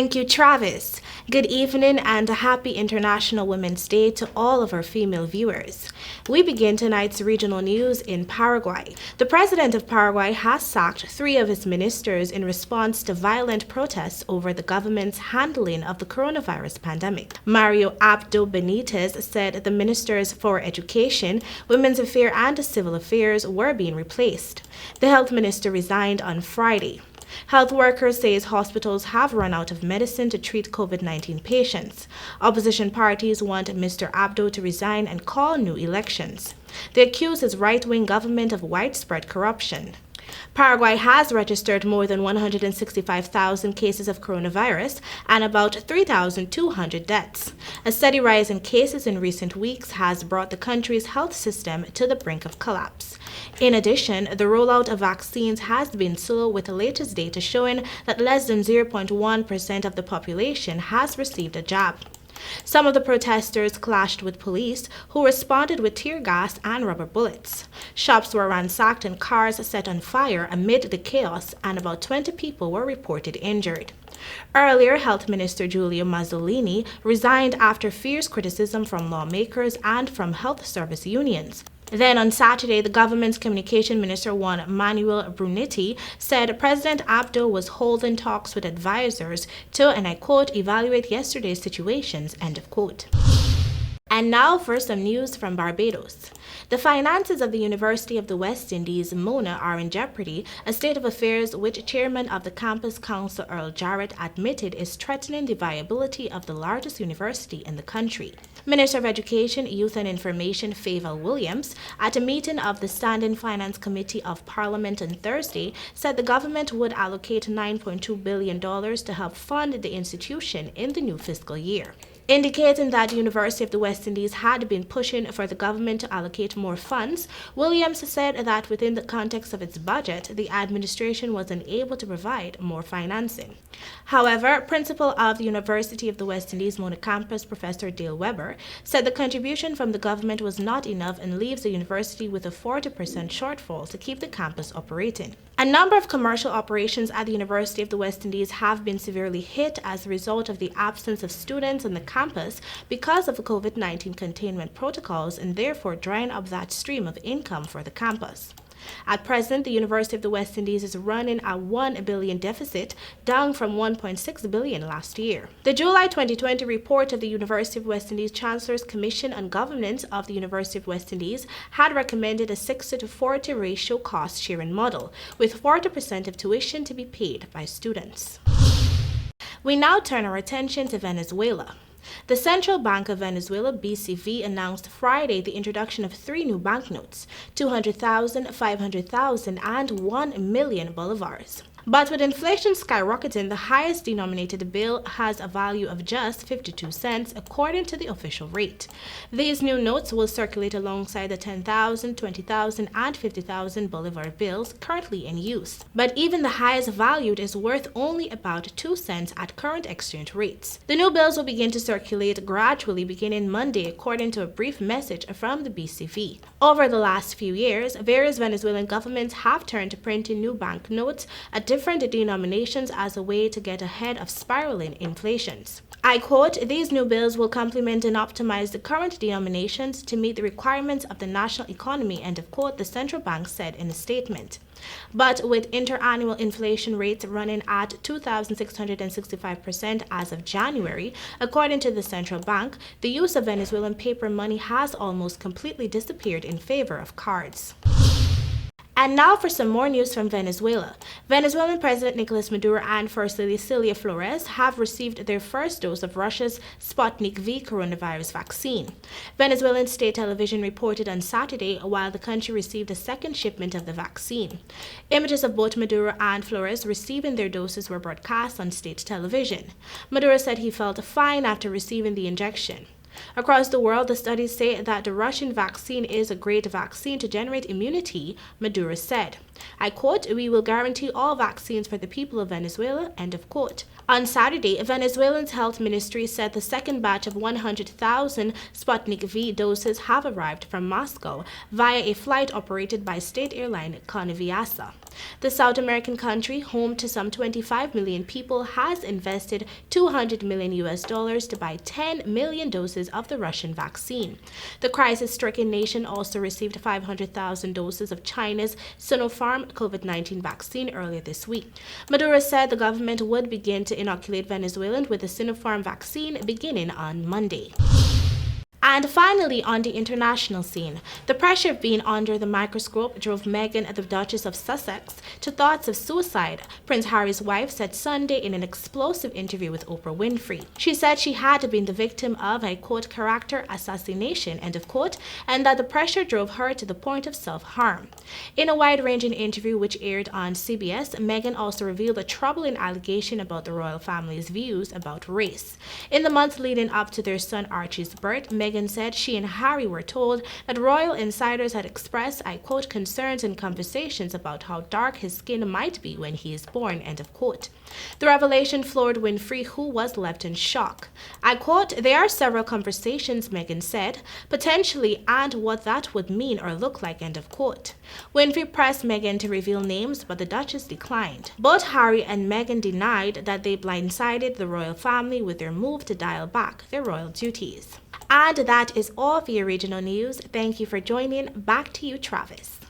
Thank you, Travis. Good evening and a happy International Women's Day to all of our female viewers. We begin tonight's regional news in Paraguay. The president of Paraguay has sacked 3 of his ministers in response to violent protests over the government's handling of the coronavirus pandemic. Mario Abdo Benitez said the ministers for Education, Women's Affairs and Civil Affairs were being replaced. The health minister resigned on Friday. Health workers say hospitals have run out of medicine to treat COVID-19 patients. Opposition parties want Mr. Abdo to resign and call new elections. They accuse his right-wing government of widespread corruption. Paraguay has registered more than 165,000 cases of coronavirus and about 3,200 deaths. A steady rise in cases in recent weeks has brought the country's health system to the brink of collapse. In addition, the rollout of vaccines has been slow, with the latest data showing that less than 0.1% of the population has received a jab. Some of the protesters clashed with police, who responded with tear gas and rubber bullets. Shops were ransacked and cars set on fire amid the chaos, and about 20 people were reported injured. Earlier, Health Minister Giulio Mazzolini resigned after fierce criticism from lawmakers and from health service unions. Then on Saturday, the government's communication minister Juan Manuel Brunetti said President Abdo was holding talks with advisors to, and I quote, evaluate yesterday's situations, end of quote. And now for some news from Barbados. The finances of the University of the West Indies, MONA, are in jeopardy, a state of affairs which Chairman of the Campus Council Earl Jarrett admitted is threatening the viability of the largest university in the country. Minister of Education, Youth and Information Favour Williams, at a meeting of the Standing Finance Committee of Parliament on Thursday, said the government would allocate $9.2 billion to help fund the institution in the new fiscal year. Indicating that the University of the West Indies had been pushing for the government to allocate more funds, Williams said that within the context of its budget, the administration was unable to provide more financing. However, Principal of the University of the West Indies Mona Campus, Professor Dale Weber, said the contribution from the government was not enough and leaves the university with a 40% shortfall to keep the campus operating. A number of commercial operations at the University of the West Indies have been severely hit as a result of the absence of students on the campus because of the COVID-19 containment protocols, and therefore drying up that stream of income for the campus. At present, the University of the West Indies is running a $1 billion deficit, down from $1.6 billion last year. The July 2020 report of the University of West Indies Chancellor's Commission on Governance of the University of West Indies had recommended a 60-to-40 ratio cost-sharing model, with 40% of tuition to be paid by students. We now turn our attention to Venezuela. The Central Bank of Venezuela, BCV, announced Friday the introduction of 3 new banknotes, 200,000, 500,000, and 1 million bolivars. But with inflation skyrocketing, the highest denominated bill has a value of just 52 cents, according to the official rate. These new notes will circulate alongside the 10,000, 20,000, and 50,000 bolivar bills currently in use. But even the highest valued is worth only about 2 cents at current exchange rates. The new bills will begin to circulate gradually beginning Monday, according to a brief message from the BCV. Over the last few years, various Venezuelan governments have turned to printing new banknotes at different denominations as a way to get ahead of spiraling inflations. I quote, "These new bills will complement and optimize the current denominations to meet the requirements of the national economy," end of quote, the central bank said in a statement. But with interannual inflation rates running at 2,665% as of January, according to the central bank, the use of Venezuelan paper money has almost completely disappeared in favor of cards. And now for some more news from Venezuela. Venezuelan President Nicolas Maduro and First Lady Celia Flores have received their first dose of Russia's Sputnik V coronavirus vaccine. Venezuelan state television reported on Saturday while the country received a second shipment of the vaccine. Images of both Maduro and Flores receiving their doses were broadcast on state television. Maduro said he felt fine after receiving the injection. Across the world, the studies say that the Russian vaccine is a great vaccine to generate immunity, Maduro said. I quote, "We will guarantee all vaccines for the people of Venezuela," end of quote. On Saturday, Venezuela's health ministry said the second batch of 100,000 Sputnik V doses have arrived from Moscow via a flight operated by state airline Conviasa. The South American country, home to some 25 million people, has invested $200 million to buy 10 million doses of the Russian vaccine. The crisis-stricken nation also received 500,000 doses of China's Sinopharm COVID-19 vaccine earlier this week. Maduro said the government would begin to inoculate Venezuelans with the Sinopharm vaccine beginning on Monday. And finally, on the international scene, the pressure of being under the microscope drove Meghan, the Duchess of Sussex, to thoughts of suicide, Prince Harry's wife said Sunday in an explosive interview with Oprah Winfrey. She said she had been the victim of a, quote, character assassination, end of quote, and that the pressure drove her to the point of self-harm. In a wide-ranging interview which aired on CBS, Meghan also revealed a troubling allegation about the royal family's views about race. In the months leading up to their son Archie's birth, Meghan said she and Harry were told that royal insiders had expressed, I quote, concerns in conversations about how dark his skin might be when he is born, end of quote. The revelation floored Winfrey, who was left in shock. I quote, "There are several conversations," Meghan said, "potentially, and what that would mean or look like," end of quote. Winfrey pressed Meghan to reveal names, but the Duchess declined. Both Harry and Meghan denied that they blindsided the royal family with their move to dial back their royal duties. And that is all for your regional news. Thank you for joining. Back to you, Travis.